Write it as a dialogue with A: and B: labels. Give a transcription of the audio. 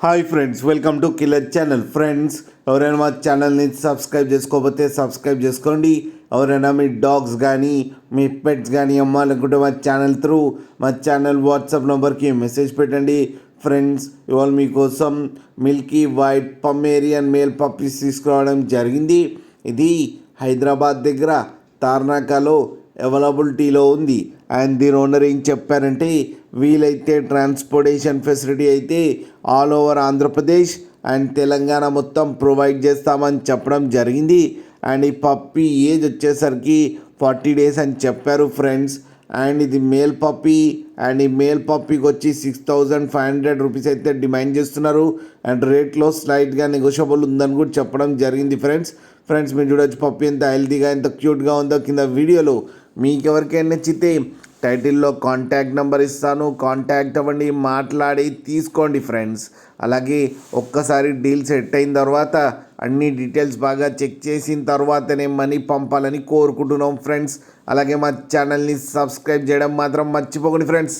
A: Hi friends, welcome to killer channel. Friends, ఎవరైనా మా ఛానల్ని సబ్స్క్రైబ్ చేసుకోకపోతే సబ్స్క్రైబ్ చేసుకోండి. ఎవరైనా మీ డాగ్స్ కానీ మీ పెట్స్ కానీ అమ్మాలనుకుంటే మా ఛానల్ వాట్సాప్ నెంబర్కి మెసేజ్ పెట్టండి. ఫ్రెండ్స్, ఇవాళ మీకోసం Milky white Pomeranian male puppies తీసుకురావడం జరిగింది. ఇది హైదరాబాద్ దగ్గర తార్నాకాలో అవైలబిలిటీలో ఉంది. అండ్ దీని ఓనర్ ఏం చెప్పారంటే, వీలైతే ట్రాన్స్పోర్టేషన్ ఫెసిలిటీ అయితే all over Andhra Pradesh and Telangana మొత్తం ప్రొవైడ్ చేస్తామని చెప్పడం జరిగింది. అండ్ ఈ పప్పీ ఏజ్ వచ్చేసరికి 40 days అని చెప్పారు ఫ్రెండ్స్. అండ్ ఇది మేల్ పప్పీ. అండ్ ఈ మేల్ పప్పీకి వచ్చి 6,500 రూపీస్ అయితే డిమాండ్ చేస్తున్నారు. అండ్ రేట్లో స్లైట్గా నెగోషియబుల్ ఉందని కూడా చెప్పడం జరిగింది ఫ్రెండ్స్ మీరు చూడొచ్చు పప్పీ ఎంత హెల్తీగా ఎంత క్యూట్గా ఉందో కింద వీడియోలో. మీకు ఎవరికైనా నచ్చితే టైటిల్లో కాంటాక్ట్ నెంబర్ ఇస్తాను, కాంటాక్ట్ అవ్వండి, మాట్లాడి తీసుకోండి ఫ్రెండ్స్. అలాగే ఒక్కసారి డీల్ సెట్ అయిన తర్వాత అన్ని డీటెయిల్స్ బాగా చెక్ చేసిన తర్వాతనే మనీ పంపాలని కోరుకుంటున్నాం ఫ్రెండ్స్. అలాగే మా ఛానల్ని సబ్స్క్రైబ్ చేయడం మాత్రం మర్చిపోకండి ఫ్రెండ్స్.